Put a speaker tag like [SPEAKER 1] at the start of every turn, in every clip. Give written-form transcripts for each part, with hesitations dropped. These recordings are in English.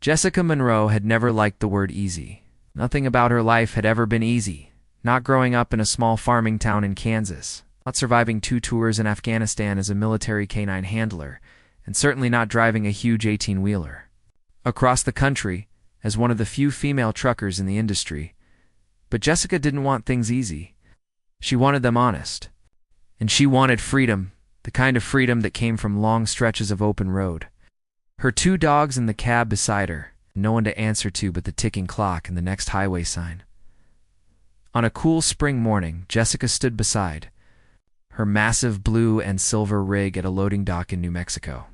[SPEAKER 1] Jessica Monroe had never liked the word easy. Nothing about her life had ever been easy. Not growing up in a small farming town in Kansas, not surviving 2 tours in Afghanistan as a military K9 handler, and certainly not driving a huge 18-wheeler. Across the country, as one of the few female truckers in the industry. But Jessica didn't want things easy. She wanted them honest. And she wanted freedom, the kind of freedom that came from long stretches of open road. Her 2 dogs in the cab beside her, no one to answer to but the ticking clock and the next highway sign. On a cool spring morning, Jessica stood beside her massive blue and silver rig at a loading dock in New Mexico.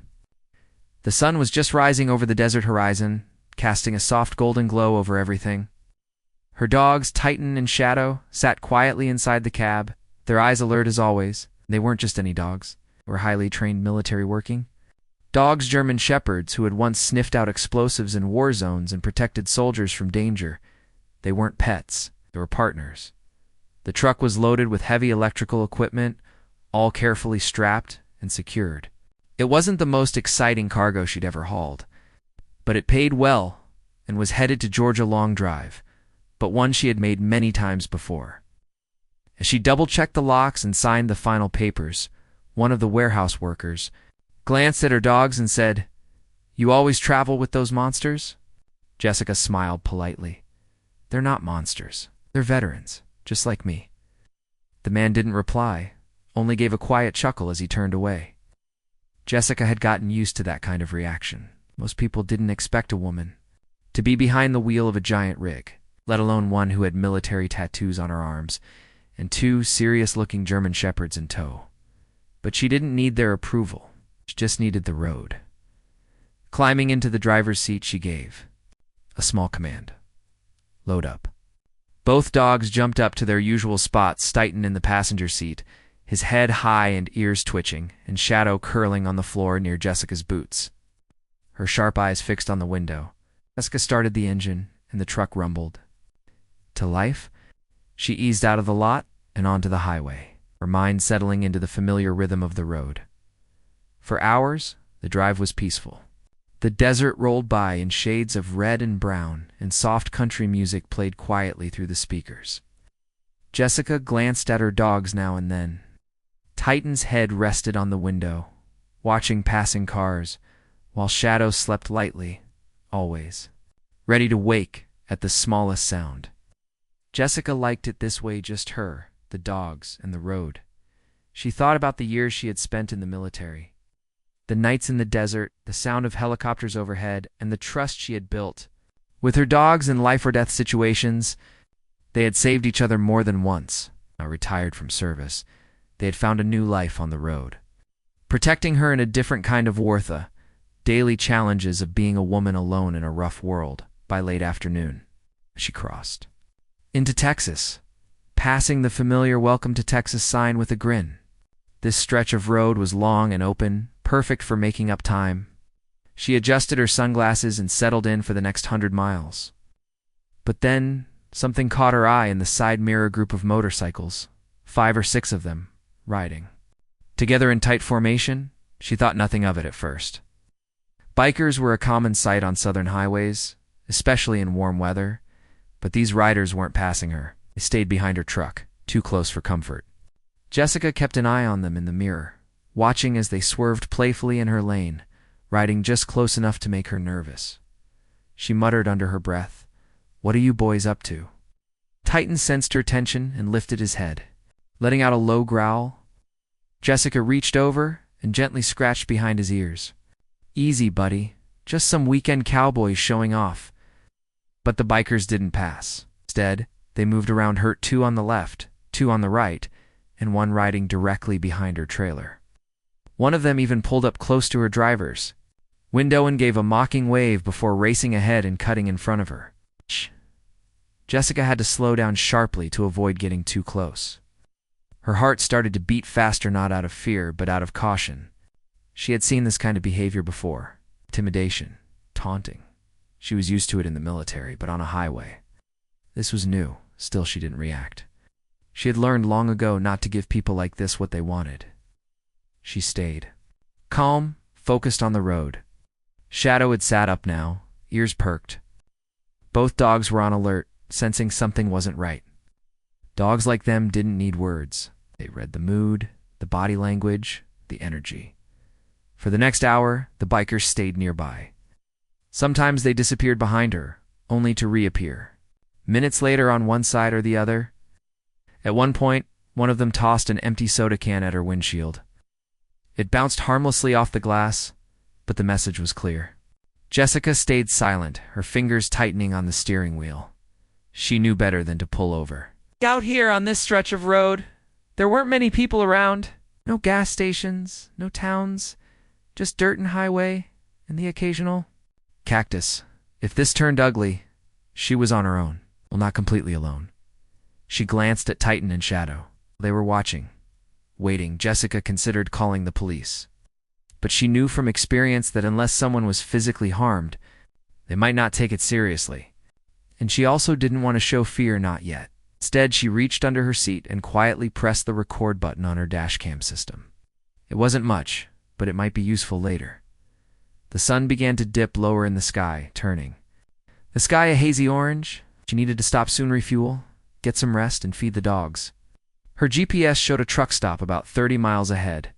[SPEAKER 1] The sun was just rising over the desert horizon, casting a soft golden glow over everything. Her dogs, Titan and Shadow, sat quietly inside the cab, their eyes alert as always. They weren't just any dogs. They were highly trained military working. Dogs, German shepherds who had once sniffed out explosives in war zones and protected soldiers from danger. They weren't pets. They were partners. The truck was loaded with heavy electrical equipment, all carefully strapped and secured. It wasn't the most exciting cargo she'd ever hauled, but it paid well and was headed to Georgia long drive, but one she had made many times before. As she double-checked the locks and signed the final papers, one of the warehouse workers glanced at her dogs and said, "You always travel with those monsters?" Jessica smiled politely. "They're not monsters. They're veterans, just like me." The man didn't reply, only gave a quiet chuckle as he turned away. Jessica had gotten used to that kind of reaction. Most people didn't expect a woman to be behind the wheel of a giant rig, let alone one who had military tattoos on her arms and 2 serious-looking German shepherds in tow. But she didn't need their approval. She just needed the road. Climbing into the driver's seat, she gave a small command. "Load up." Both dogs jumped up to their usual spots, Titan in the passenger seat, his head high and ears twitching, and Shadow curling on the floor near Jessica's boots. Her sharp eyes fixed on the window. Jessica started the engine, and the truck rumbled. To life, she eased out of the lot and onto the highway, her mind settling into the familiar rhythm of the road. For hours, the drive was peaceful. The desert rolled by in shades of red and brown, and soft country music played quietly through the speakers. Jessica glanced at her dogs now and then. Titan's head rested on the window, watching passing cars, while Shadow slept lightly, always, ready to wake at the smallest sound. Jessica liked it this way, just her, the dogs, and the road. She thought about the years she had spent in the military. The nights in the desert, the sound of helicopters overhead, and the trust she had built. With her dogs in life-or-death situations, they had saved each other more than once. Now retired from service, they had found a new life on the road, protecting her in a different kind of wartha, daily challenges of being a woman alone in a rough world. By late afternoon, she crossed into Texas, passing the familiar "Welcome to Texas" sign with a grin. This stretch of road was long and open, perfect for making up time. She adjusted her sunglasses and settled in for the next 100 miles. But then, something caught her eye in the side mirror group of motorcycles, 5 or 6 of them, riding together in tight formation. She thought nothing of it at first. Bikers were a common sight on southern highways, especially in warm weather, but these riders weren't passing her. They stayed behind her truck, too close for comfort. Jessica kept an eye on them in the mirror, watching as they swerved playfully in her lane, riding just close enough to make her nervous. She muttered under her breath, "What are you boys up to?" Titan sensed her tension and lifted his head, letting out a low growl. Jessica reached over and gently scratched behind his ears. "Easy, buddy. Just some weekend cowboys showing off." But the bikers didn't pass. Instead, they moved around her, 2 on the left, 2 on the right, and 1 riding directly behind her trailer. One of them even pulled up close to her driver's window and gave a mocking wave before racing ahead and cutting in front of her. Shh. Jessica had to slow down sharply to avoid getting too close. Her heart started to beat faster, not out of fear, but out of caution. She had seen this kind of behavior before. Intimidation, taunting. She was used to it in the military, but on a highway. This was new. Still, she didn't react. She had learned long ago not to give people like this what they wanted. She stayed calm, focused on the road. Shadow had sat up now, ears perked. Both dogs were on alert, sensing something wasn't right. Dogs like them didn't need words. They read the mood, the body language, the energy. For the next hour, the bikers stayed nearby. Sometimes they disappeared behind her, only to reappear. Minutes later on one side or the other. At one point, one of them tossed an empty soda can at her windshield. It bounced harmlessly off the glass, but the message was clear. Jessica stayed silent, her fingers tightening on the steering wheel. She knew better than to pull over. Out here on this stretch of road, there weren't many people around. No gas stations, no towns, just dirt and highway, and the occasional cactus. If this turned ugly, she was on her own. Well, not completely alone. She glanced at Titan and Shadow. They were watching. Waiting, Jessica considered calling the police. But she knew from experience that unless someone was physically harmed, they might not take it seriously. And she also didn't want to show fear not yet. Instead, she reached under her seat and quietly pressed the record button on her dashcam system. It wasn't much, but it might be useful later. The sun began to dip lower in the sky, turning. The sky a hazy orange. She needed to stop soon, refuel, get some rest, and feed the dogs. Her GPS showed a truck stop about 30 miles ahead.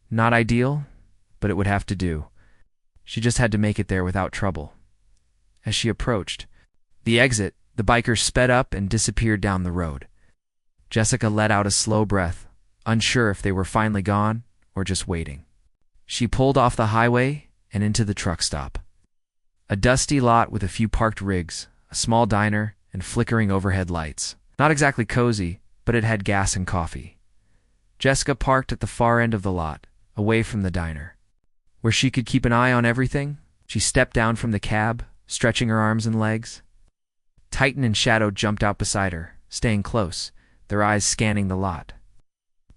[SPEAKER 1] Not ideal, but it would have to do. She just had to make it there without trouble. As she approached the exit, the bikers sped up and disappeared down the road. Jessica let out a slow breath, unsure if they were finally gone or just waiting. She pulled off the highway and into the truck stop. A dusty lot with a few parked rigs, a small diner, and flickering overhead lights. Not exactly cozy, but it had gas and coffee. Jessica parked at the far end of the lot, away from the diner. Where she could keep an eye on everything, she stepped down from the cab, stretching her arms and legs. Titan and Shadow jumped out beside her, staying close, their eyes scanning the lot.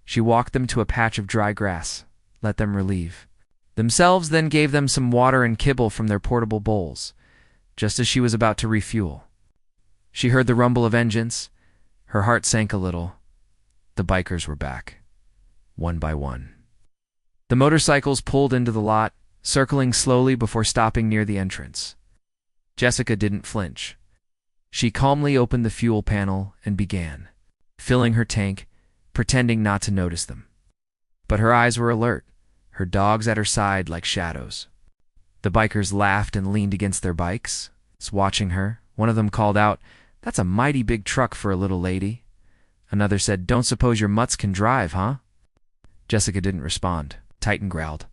[SPEAKER 1] She walked them to a patch of dry grass, let them relieve themselves, then gave them some water and kibble from their portable bowls, just as she was about to refuel. She heard the rumble of engines. Her heart sank a little. The bikers were back, one by one. The motorcycles pulled into the lot, circling slowly before stopping near the entrance. Jessica didn't flinch. She calmly opened the fuel panel and began filling her tank, pretending not to notice them. But her eyes were alert, her dogs at her side like shadows. The bikers laughed and leaned against their bikes, watching her. One of them called out, "That's a mighty big truck for a little lady." Another said, "Don't suppose your mutts can drive, huh?" Jessica didn't respond. Titan growled.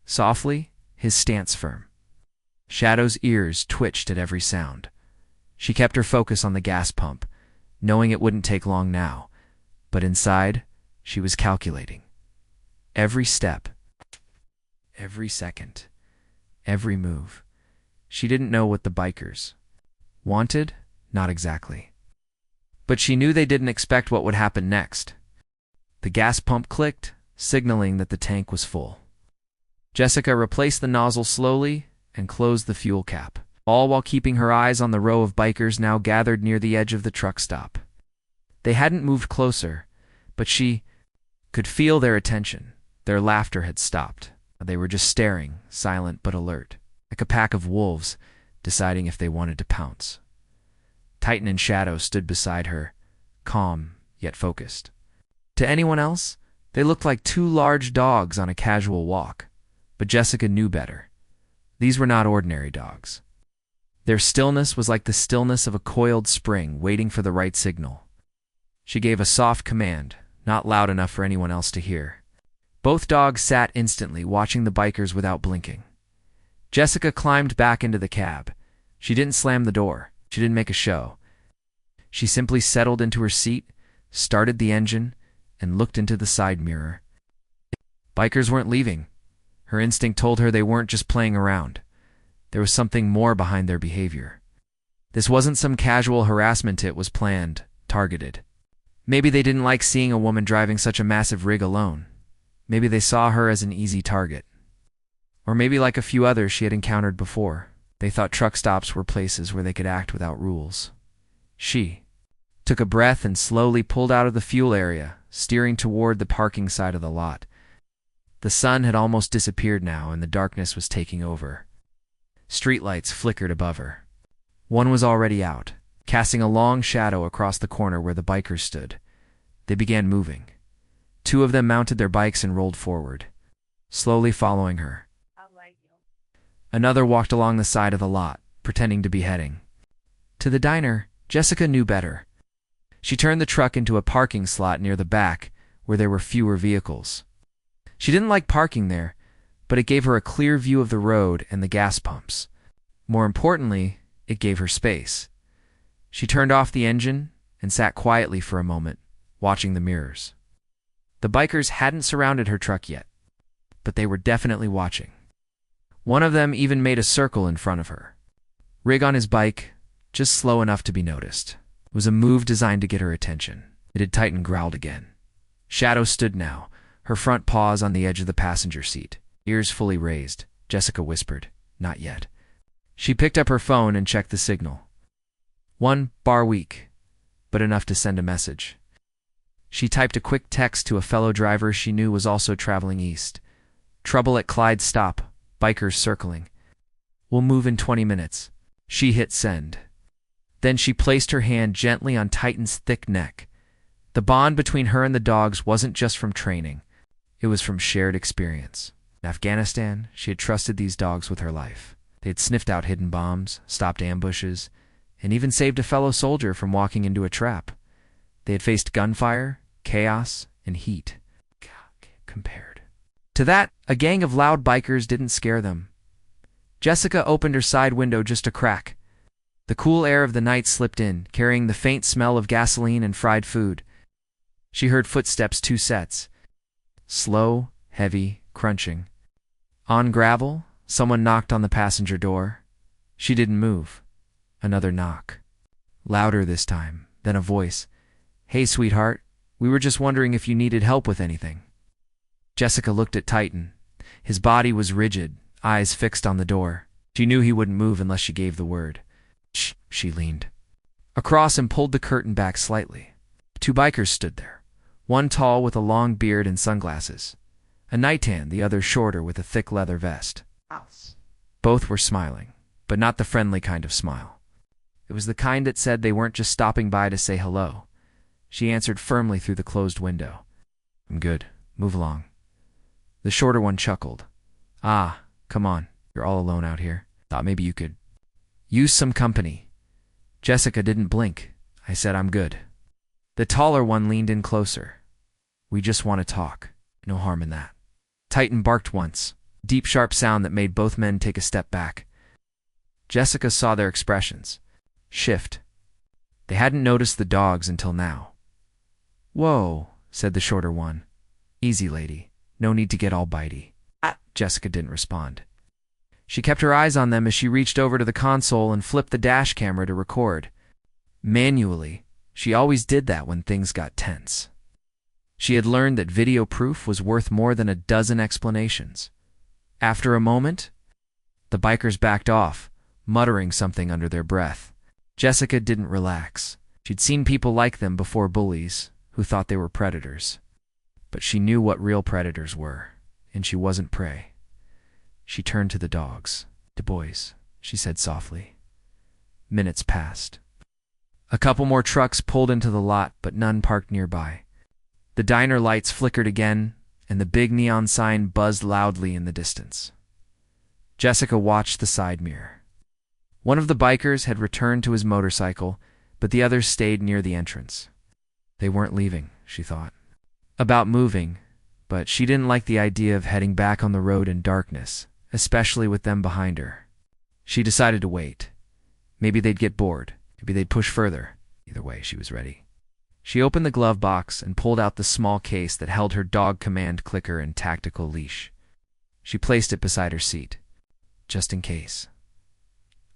[SPEAKER 1] Softly, his stance firm. Shadow's ears twitched at every sound. She kept her focus on the gas pump, knowing it wouldn't take long now. But inside, she was calculating. Every step, every second, every move. She didn't know what the bikers wanted, not exactly. But she knew they didn't expect what would happen next. The gas pump clicked, signaling that the tank was full. Jessica replaced the nozzle slowly and closed the fuel cap, all while keeping her eyes on the row of bikers now gathered near the edge of the truck stop. They hadn't moved closer, but she could feel their attention. Their laughter had stopped. They were just staring, silent but alert, like a pack of wolves deciding if they wanted to pounce. Titan and Shadow stood beside her, calm yet focused. To anyone else, they looked like two large dogs on a casual walk, but Jessica knew better. These were not ordinary dogs. Their stillness was like the stillness of a coiled spring waiting for the right signal. She gave a soft command, not loud enough for anyone else to hear. Both dogs sat instantly, watching the bikers without blinking. Jessica climbed back into the cab. She didn't slam the door. She didn't make a show. She simply settled into her seat, started the engine, and looked into the side mirror. Bikers weren't leaving. Her instinct told her they weren't just playing around. There was something more behind their behavior. This wasn't some casual harassment, it was planned, targeted. Maybe they didn't like seeing a woman driving such a massive rig alone. Maybe they saw her as an easy target. Or maybe like a few others she had encountered before, they thought truck stops were places where they could act without rules. She took a breath and slowly pulled out of the fuel area, steering toward the parking side of the lot. The sun had almost disappeared now, and the darkness was taking over. Streetlights flickered above her. One was already out, casting a long shadow across the corner where the bikers stood. They began moving. Two of them mounted their bikes and rolled forward, slowly following her. Another walked along the side of the lot, pretending to be heading to the diner. Jessica knew better. She turned the truck into a parking slot near the back, where there were fewer vehicles. She didn't like parking there, but it gave her a clear view of the road and the gas pumps. More importantly, it gave her space. She turned off the engine and sat quietly for a moment, watching the mirrors. The bikers hadn't surrounded her truck yet, but they were definitely watching. One of them even made a circle in front of her. Rig on his bike, just slow enough to be noticed. It was a move designed to get her attention. It had Titan growled again. Shadow stood now, her front paws on the edge of the passenger seat, ears fully raised. Jessica whispered, "Not yet." She picked up her phone and checked the signal. 1 bar weak, but enough to send a message. She typed a quick text to a fellow driver she knew was also traveling east. "Trouble at Clyde stop, bikers circling. We'll move in 20 minutes. She hit send. Then she placed her hand gently on Titan's thick neck. The bond between her and the dogs wasn't just from training. It was from shared experience. In Afghanistan, she had trusted these dogs with her life. They had sniffed out hidden bombs, stopped ambushes, and even saved a fellow soldier from walking into a trap. They had faced gunfire, chaos, and heat. Compared to that, a gang of loud bikers didn't scare them. Jessica opened her side window just a crack. The cool air of the night slipped in, carrying the faint smell of gasoline and fried food. She heard footsteps 2 sets. Slow, heavy, crunching. On gravel, someone knocked on the passenger door. She didn't move. Another knock. Louder this time, then a voice. "Hey, sweetheart, we were just wondering if you needed help with anything." Jessica looked at Titan. His body was rigid, eyes fixed on the door. She knew he wouldn't move unless she gave the word. "Shh," she leaned across and pulled the curtain back slightly. 2 bikers stood there, one tall with a long beard and sunglasses, a nighthand, the other shorter with a thick leather vest. Both were smiling, but not the friendly kind of smile. It was the kind that said they weren't just stopping by to say hello. She answered firmly through the closed window. "I'm good. Move along." The shorter one chuckled. "Ah, come on. You're all alone out here. Thought maybe you could use some company." Jessica didn't blink. "I said I'm good." The taller one leaned in closer. "We just want to talk. No harm in that." Titan barked once, deep sharp sound that made both men take a step back. Jessica saw their expressions shift. They hadn't noticed the dogs until now. "Whoa," said the shorter one. "Easy, lady. No need to get all bitey." Jessica didn't respond. She kept her eyes on them as she reached over to the console and flipped the dash camera to record. Manually, she always did that when things got tense. She had learned that video proof was worth more than a dozen explanations. After a moment, the bikers backed off, muttering something under their breath. Jessica didn't relax. She'd seen people like them before, bullies who thought they were predators. But she knew what real predators were, and she wasn't prey. She turned to the dogs. "The boys," she said softly. Minutes passed. A couple more trucks pulled into the lot, but none parked nearby. The diner lights flickered again, and the big neon sign buzzed loudly in the distance. Jessica watched the side mirror. One of the bikers had returned to his motorcycle, but the others stayed near the entrance. They weren't leaving, she thought. About moving, but she didn't like the idea of heading back on the road in darkness, especially with them behind her. She decided to wait. Maybe they'd get bored. Maybe they'd push further. Either way, she was ready. She opened the glove box and pulled out the small case that held her dog command clicker and tactical leash. She placed it beside her seat, just in case.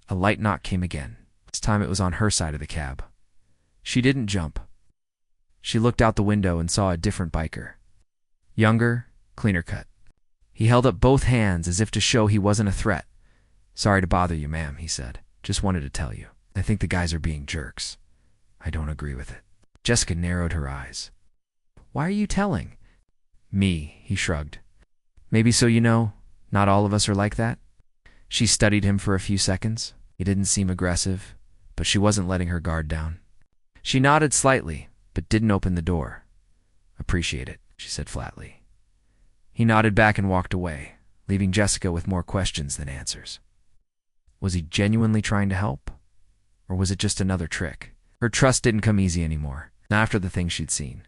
[SPEAKER 1] A light knock came again. This time it was on her side of the cab. She didn't jump. She looked out the window and saw a different biker. Younger, cleaner cut. He held up both hands as if to show he wasn't a threat. "Sorry to bother you, ma'am," he said. "Just wanted to tell you. I think the guys are being jerks. I don't agree with it." Jessica narrowed her eyes. "Why are you telling?" "Me," he shrugged. "Maybe so you know, not all of us are like that." She studied him for a few seconds. He didn't seem aggressive, but she wasn't letting her guard down. She nodded slightly, but didn't open the door. "Appreciate it," she said flatly. He nodded back and walked away, leaving Jessica with more questions than answers. Was he genuinely trying to help? Or was it just another trick? Her trust didn't come easy anymore, not after the things she'd seen.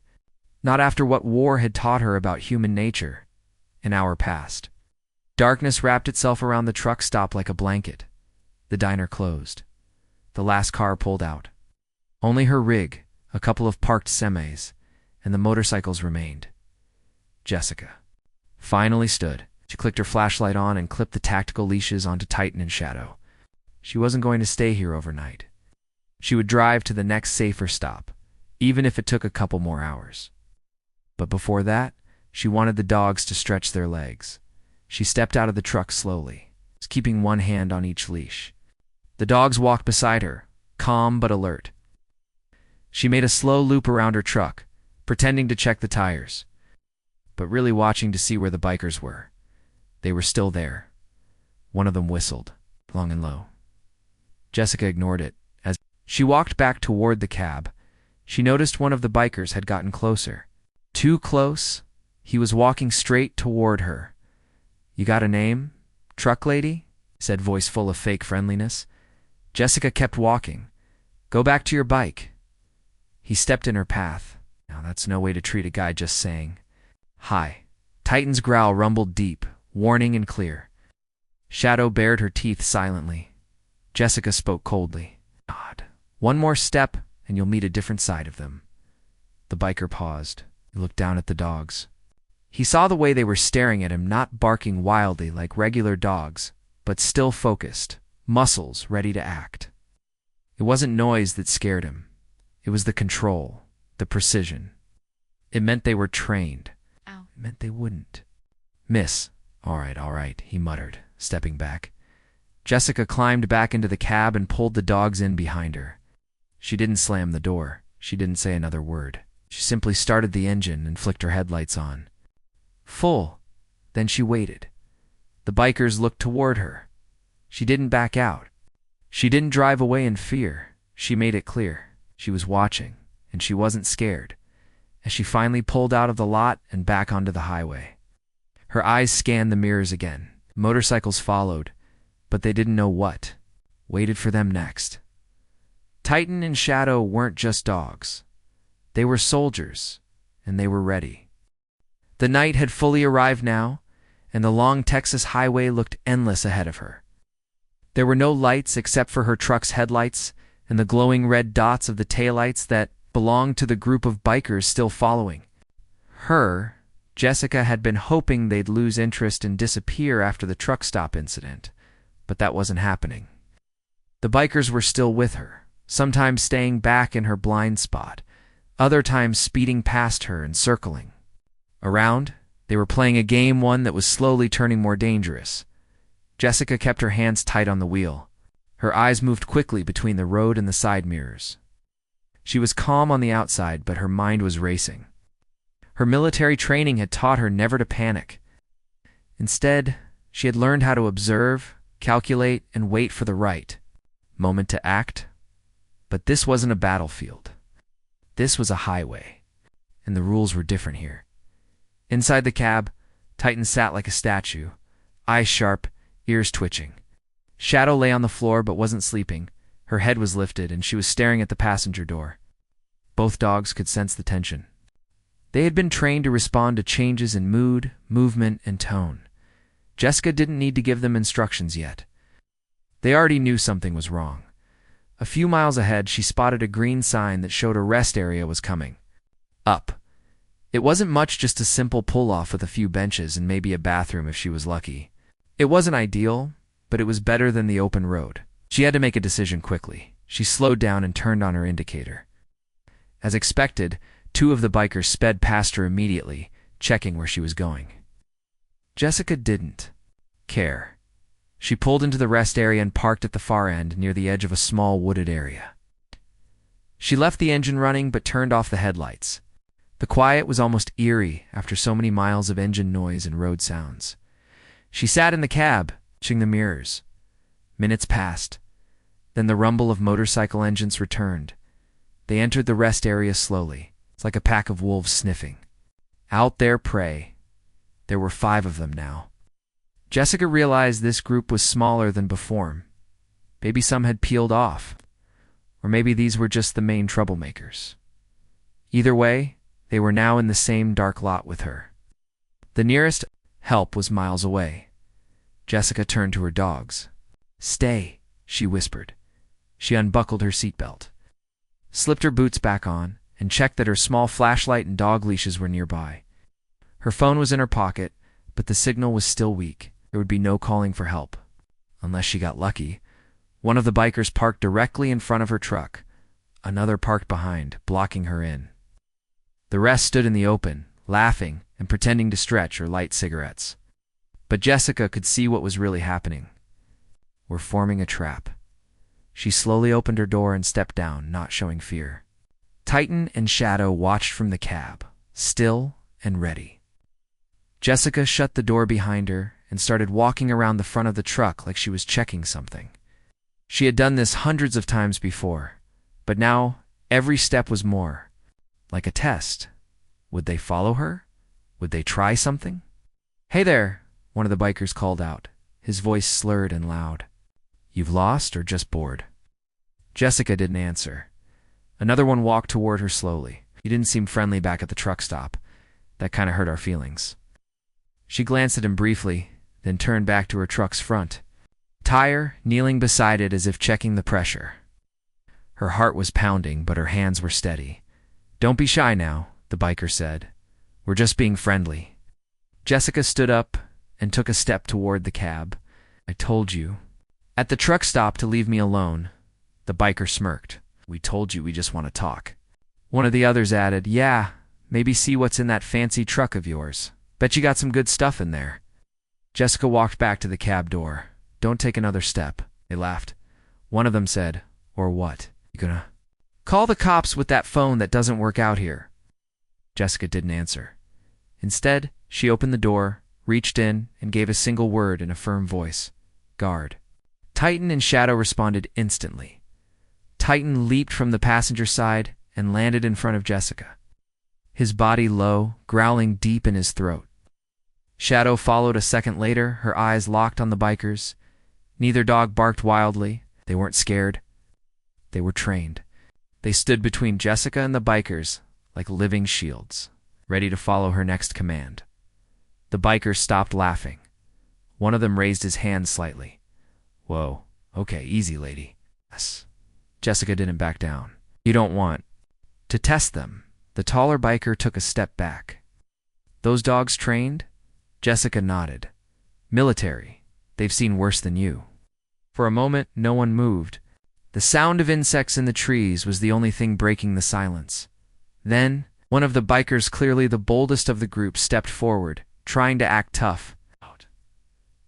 [SPEAKER 1] Not after what war had taught her about human nature an hour past. Darkness wrapped itself around the truck stop like a blanket. The diner closed. The last car pulled out. Only her rig, a couple of parked semis, and the motorcycles remained. Jessica finally stood. She clicked her flashlight on and clipped the tactical leashes onto Titan and Shadow. She wasn't going to stay here overnight. She would drive to the next safer stop, even if it took a couple more hours. But before that, she wanted the dogs to stretch their legs. She stepped out of the truck slowly, keeping one hand on each leash. The dogs walked beside her, calm but alert. She made a slow loop around her truck, pretending to check the tires, but really watching to see where the bikers were. They were still there. One of them whistled, long and low. Jessica ignored it. As she walked back toward the cab, she noticed one of the bikers had gotten closer. Too close, he was walking straight toward her. "You got a name, truck lady?" said voice full of fake friendliness. Jessica kept walking. "Go back to your bike." He stepped in her path. Now that's no way to treat a guy just saying hi. Titan's growl rumbled deep, warning and clear. Shadow bared her teeth silently. Jessica spoke coldly. "Odd. One more step and you'll meet a different side of them." The biker paused. He looked down at the dogs. He saw the way they were staring at him, not barking wildly like regular dogs, but still focused, muscles ready to act. It wasn't noise that scared him. It was the control, the precision. It meant they were trained.
[SPEAKER 2] Ow.
[SPEAKER 1] It meant they wouldn't. "Miss." All right, he muttered, stepping back. Jessica climbed back into the cab and pulled the dogs in behind her. She didn't slam the door. She didn't say another word. She simply started the engine and flicked her headlights on. Full. Then she waited. The bikers looked toward her. She didn't back out. She didn't drive away in fear. She made it clear. She was watching, and she wasn't scared. As she finally pulled out of the lot and back onto the highway, her eyes scanned the mirrors again. Motorcycles followed, but they didn't know what waited for them next. Titan and Shadow weren't just dogs. They were soldiers, and they were ready. The night had fully arrived now, and the long Texas highway looked endless ahead of her. There were no lights except for her truck's headlights and the glowing red dots of the taillights that belonged to the group of bikers still following. Jessica had been hoping they'd lose interest and disappear after the truck stop incident, but that wasn't happening. The bikers were still with her, sometimes staying back in her blind spot, other times speeding past her and circling around. They were playing a game, one that was slowly turning more dangerous. Jessica kept her hands tight on the wheel. Her eyes moved quickly between the road and the side mirrors. She was calm on the outside, but her mind was racing. Her military training had taught her never to panic. Instead, she had learned how to observe, calculate, and wait for the right moment to act. But this wasn't a battlefield. This was a highway, and the rules were different here. Inside the cab, Titan sat like a statue, eyes sharp, ears twitching. Shadow lay on the floor but wasn't sleeping. Her head was lifted, and she was staring at the passenger door. Both dogs could sense the tension. They had been trained to respond to changes in mood, movement, and tone. Jessica didn't need to give them instructions yet. They already knew something was wrong. A few miles ahead, she spotted a green sign that showed a rest area was coming. Up. It wasn't much, just a simple pull-off with a few benches and maybe a bathroom if she was lucky. It wasn't ideal, but it was better than the open road. She had to make a decision quickly. She slowed down and turned on her indicator. As expected, two of the bikers sped past her immediately, checking where she was going. Jessica didn't care. She pulled into the rest area and parked at the far end near the edge of a small wooded area. She left the engine running but turned off the headlights. The quiet was almost eerie after so many miles of engine noise and road sounds. She sat in the cab, watching the mirrors. Minutes passed. Then the rumble of motorcycle engines returned. They entered the rest area slowly. It's like a pack of wolves sniffing out their prey. There were 5 of them now. Jessica realized this group was smaller than before. Maybe some had peeled off, or maybe these were just the main troublemakers. Either way, they were now in the same dark lot with her. The nearest help was miles away. Jessica turned to her dogs. "Stay," she whispered. She unbuckled her seatbelt, slipped her boots back on, and checked that her small flashlight and dog leashes were nearby. Her phone was in her pocket, but the signal was still weak. There would be no calling for help. Unless she got lucky. One of the bikers parked directly in front of her truck. Another parked behind, blocking her in. The rest stood in the open, laughing and pretending to stretch or light cigarettes. But Jessica could see what was really happening. We're forming a trap. She slowly opened her door and stepped down, not showing fear. Titan and Shadow watched from the cab, still and ready. Jessica shut the door behind her and started walking around the front of the truck like she was checking something. She had done this hundreds of times before, but now every step was more like a test. Would they follow her? Would they try something? "Hey there," one of the bikers called out, his voice slurred and loud. "You've lost or just bored?" Jessica didn't answer. Another one walked toward her slowly. He didn't seem friendly back at the truck stop. That kind of hurt our feelings. She glanced at him briefly, then turned back to her truck's front, tire kneeling beside it as if checking the pressure. Her heart was pounding, but her hands were steady. "Don't be shy now," the biker said. "We're just being friendly." Jessica stood up and took a step toward the cab. "I told you at the truck stop to leave me alone." The biker smirked. "We told you we just want to talk." One of the others added, "Yeah, maybe see what's in that fancy truck of yours. Bet you got some good stuff in there." Jessica walked back to the cab door. "Don't take another step." They laughed. One of them said, "Or what? You gonna call the cops with that phone that doesn't work out here?" Jessica didn't answer. Instead, she opened the door, reached in, and gave a single word in a firm voice. "Guard." Titan and Shadow responded instantly. Titan leaped from the passenger side and landed in front of Jessica, his body low, growling deep in his throat. Shadow followed a second later, her eyes locked on the bikers. Neither dog barked wildly. They weren't scared. They were trained. They stood between Jessica and the bikers like living shields, ready to follow her next command. The bikers stopped laughing. One of them raised his hand slightly. "Whoa, okay, easy, lady." "Yes." Jessica didn't back down. "You don't want to test them." The taller biker took a step back. "Those dogs trained?" Jessica nodded. "Military. They've seen worse than you." For a moment, no one moved. The sound of insects in the trees was the only thing breaking the silence. Then, one of the bikers, clearly the boldest of the group, stepped forward, trying to act tough.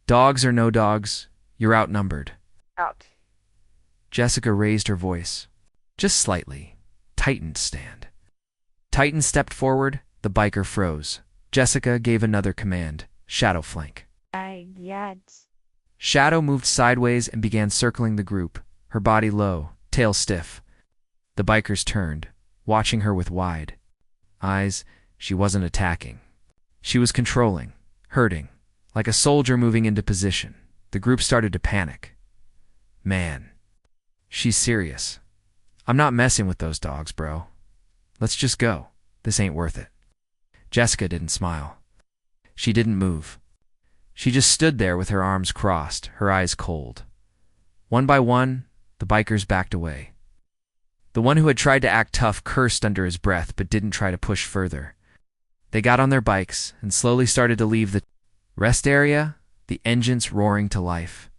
[SPEAKER 1] "Dogs or no dogs, you're outnumbered."
[SPEAKER 2] Out.
[SPEAKER 1] Jessica raised her voice. Just slightly. Titan stand. Titan stepped forward. The biker froze. Jessica gave another command. "Shadow flank."
[SPEAKER 2] Yes.
[SPEAKER 1] Shadow moved sideways and began circling the group, her body low, tail stiff. The bikers turned, watching her with wide eyes. She wasn't attacking. She was controlling, herding, like a soldier moving into position. The group started to panic. "Man, she's serious. I'm not messing with those dogs, bro. Let's just go. This ain't worth it." Jessica didn't smile. She didn't move. She just stood there with her arms crossed, her eyes cold. One by one, the bikers backed away. The one who had tried to act tough cursed under his breath but didn't try to push further. They got on their bikes and slowly started to leave the rest area, the engines roaring to life.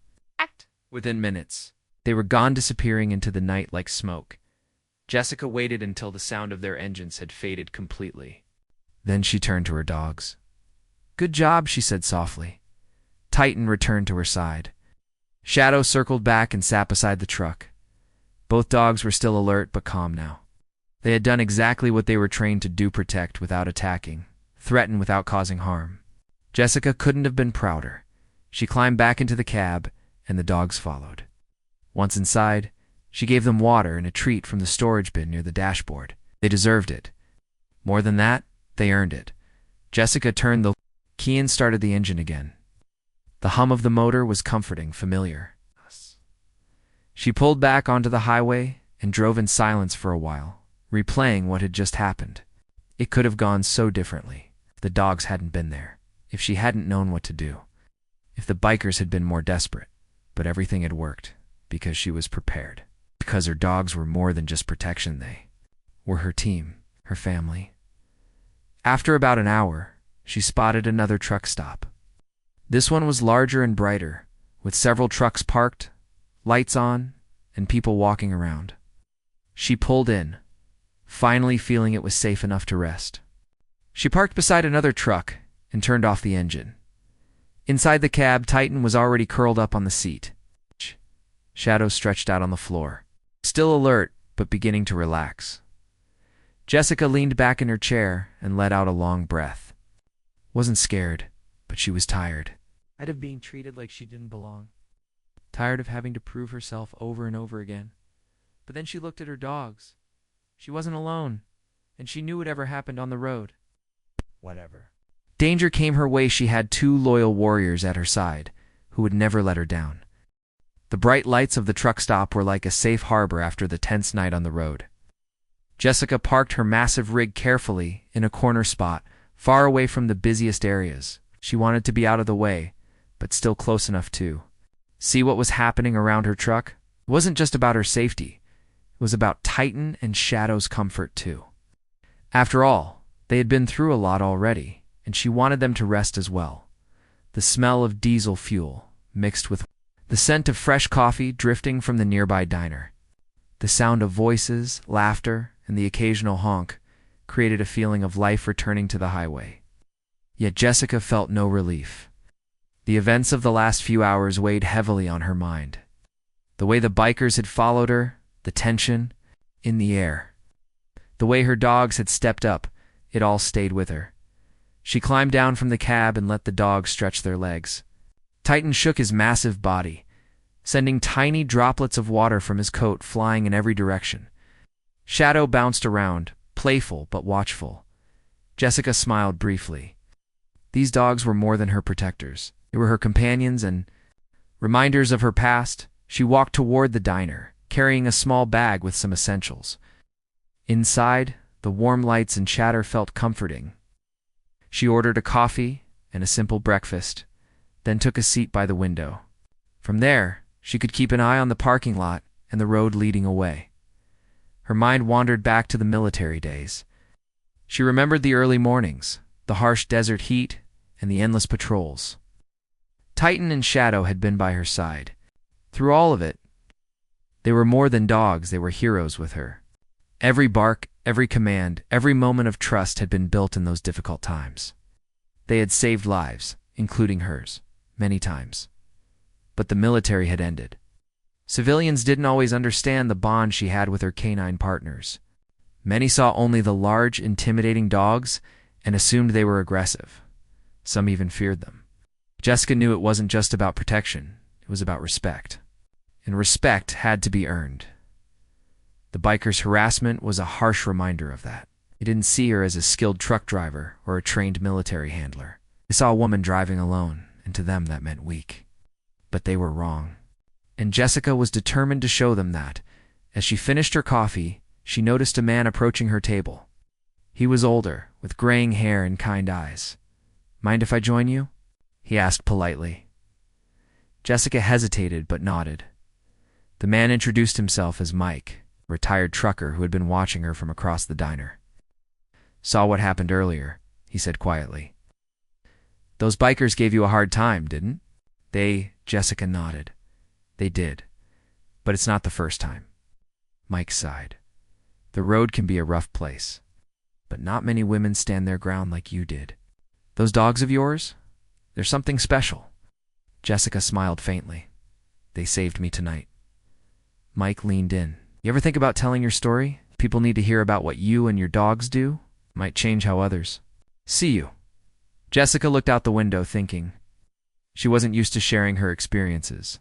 [SPEAKER 1] Within minutes, they were gone, disappearing into the night like smoke. Jessica waited until the sound of their engines had faded completely. Then she turned to her dogs. "Good job," she said softly. Titan returned to her side. Shadow circled back and sat beside the truck. Both dogs were still alert but calm now. They had done exactly what they were trained to do: protect without attacking, threaten without causing harm. Jessica couldn't have been prouder. She climbed back into the cab and the dogs followed. Once inside, she gave them water and a treat from the storage bin near the dashboard. They deserved it. More than that, they earned it. Jessica turned the key and started the engine again. The hum of the motor was comforting, familiar. She pulled back onto the highway and drove in silence for a while, replaying what had just happened. It could have gone so differently if the dogs hadn't been there, if she hadn't known what to do, if the bikers had been more desperate. But everything had worked because she was prepared, because her dogs were more than just protection. They were her team, her family. After about an hour, she spotted another truck stop. This one was larger and brighter, with several trucks parked, lights on, and people walking around. She pulled in, finally feeling it was safe enough to rest. She parked beside another truck and turned off the engine. Inside the cab, Titan was already curled up on the seat. Shadow stretched out on the floor, still alert but beginning to relax. Jessica leaned back in her chair and let out a long breath. Wasn't scared, but she was tired. Tired of being treated like she didn't belong. Tired of having to prove herself over and over again. But then she looked at her dogs. She wasn't alone, and she knew whatever happened on the road. Whatever. Danger came her way. She had two loyal warriors at her side, who would never let her down. The bright lights of the truck stop were like a safe harbor after the tense night on the road. Jessica parked her massive rig carefully in a corner spot, far away from the busiest areas. She wanted to be out of the way, but still close enough to see what was happening around her truck. It wasn't just about her safety. It was about Titan and Shadow's comfort too. After all, they had been through a lot already, and she wanted them to rest as well. The smell of diesel fuel, mixed with the scent of fresh coffee drifting from the nearby diner. The sound of voices, laughter, and the occasional honk created a feeling of life returning to the highway. Yet Jessica felt no relief. The events of the last few hours weighed heavily on her mind. The way the bikers had followed her, the tension in the air. The way her dogs had stepped up, it all stayed with her. She climbed down from the cab and let the dogs stretch their legs. Titan shook his massive body, sending tiny droplets of water from his coat flying in every direction. Shadow bounced around, playful but watchful. Jessica smiled briefly. These dogs were more than her protectors. They were her companions and reminders of her past. She walked toward the diner, carrying a small bag with some essentials. Inside, the warm lights and chatter felt comforting. She ordered a coffee and a simple breakfast, then took a seat by the window. From there, she could keep an eye on the parking lot and the road leading away. Her mind wandered back to the military days. She remembered the early mornings, the harsh desert heat, and the endless patrols. Titan and Shadow had been by her side. Through all of it, they were more than dogs, they were heroes with her. Every bark, every command, every moment of trust had been built in those difficult times. They had saved lives, including hers, many times. But the military had ended. Civilians didn't always understand the bond she had with her canine partners. Many saw only the large, intimidating dogs and assumed they were aggressive. Some even feared them. Jessica knew it wasn't just about protection, it was about respect. And respect had to be earned. The biker's harassment was a harsh reminder of that. They didn't see her as a skilled truck driver or a trained military handler. They saw a woman driving alone, and to them that meant weak. But they were wrong. And Jessica was determined to show them that. As she finished her coffee, she noticed a man approaching her table. He was older, with graying hair and kind eyes. "Mind if I join you?" he asked politely. Jessica hesitated but nodded. The man introduced himself as Mike, a retired trucker who had been watching her from across the diner. "Saw what happened earlier," he said quietly. "Those bikers gave you a hard time, didn't they?" Jessica nodded. "They did. But it's not the first time." Mike sighed. "The road can be a rough place, but not many women stand their ground like you did. Those dogs of yours? They're something special." Jessica smiled faintly. "They saved me tonight." Mike leaned in. "You ever think about telling your story? People need to hear about what you and your dogs do. Might change how others see you." Jessica looked out the window thinking. She wasn't used to sharing her experiences.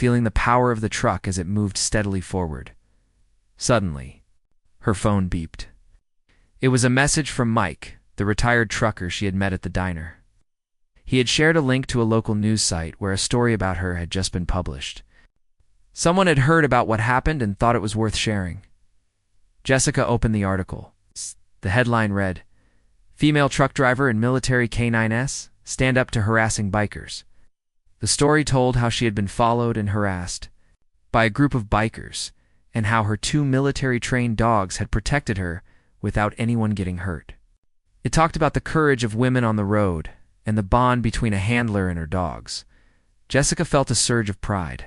[SPEAKER 1] feeling the power of the truck as it moved steadily forward. Suddenly, her phone beeped. It was a message from Mike, the retired trucker she had met at the diner. He had shared a link to a local news site where a story about her had just been published. Someone had heard about what happened and thought it was worth sharing. Jessica opened the article. The headline read, "Female truck driver in military K9s stand up to harassing bikers." The story told how she had been followed and harassed by a group of bikers and how her 2 military-trained dogs had protected her without anyone getting hurt. It talked about the courage of women on the road and the bond between a handler and her dogs. Jessica felt a surge of pride.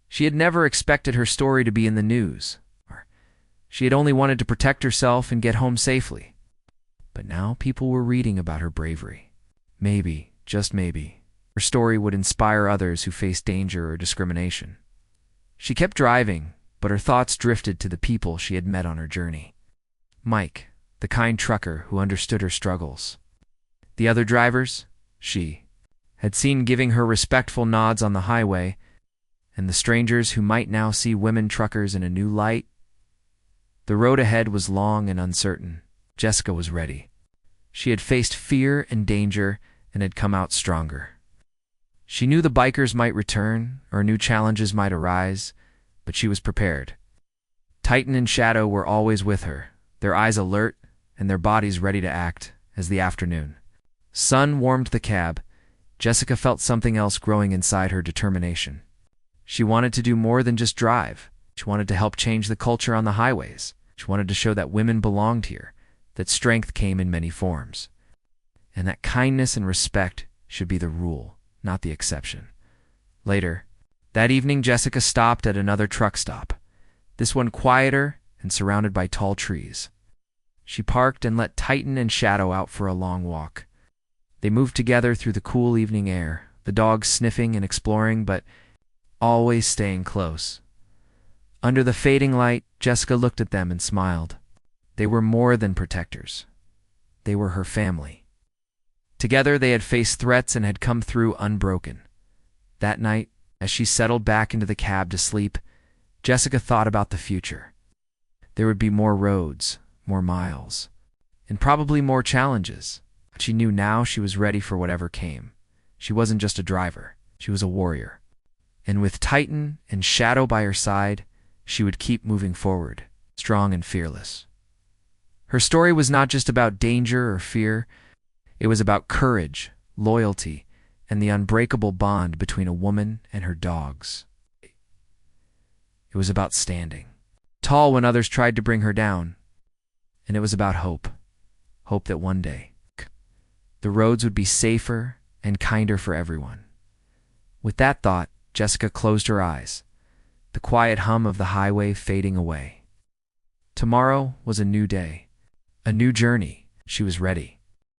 [SPEAKER 1] She had never expected her story to be in the news. She had only wanted to protect herself and get home safely. But now people were reading about her bravery. Maybe, just maybe, her story would inspire others who faced danger or discrimination. She kept driving, but her thoughts drifted to the people she had met on her journey. Mike, the kind trucker who understood her struggles. The other drivers, she had seen giving her respectful nods on the highway, and the strangers who might now see women truckers in a new light. The road ahead was long and uncertain. Jessica was ready. She had faced fear and danger and had come out stronger. She knew the bikers might return or new challenges might arise, but she was prepared. Titan and Shadow were always with her, their eyes alert and their bodies ready to act as the afternoon. Sun warmed the cab. Jessica felt something else growing inside her: determination. She wanted to do more than just drive. She wanted to help change the culture on the highways. She wanted to show that women belonged here, that strength came in many forms, and that kindness and respect should be the rule, not the exception. Later, that evening, Jessica stopped at another truck stop, this one quieter and surrounded by tall trees. She parked and let Titan and Shadow out for a long walk. They moved together through the cool evening air, the dogs sniffing and exploring, but always staying close. Under the fading light, Jessica looked at them and smiled. They were more than protectors. They were her family. Together they had faced threats and had come through unbroken. That night, as she settled back into the cab to sleep, Jessica thought about the future. There would be more roads, more miles, and probably more challenges. But she knew now she was ready for whatever came. She wasn't just a driver. She was a warrior. And with Titan and Shadow by her side, she would keep moving forward, strong and fearless. Her story was not just about danger or fear. It was about courage, loyalty, and the unbreakable bond between a woman and her dogs. It was about standing tall when others tried to bring her down. And it was about hope. Hope that one day the roads would be safer and kinder for everyone. With that thought, Jessica closed her eyes, the quiet hum of the highway fading away. Tomorrow was a new day, a new journey. She was ready.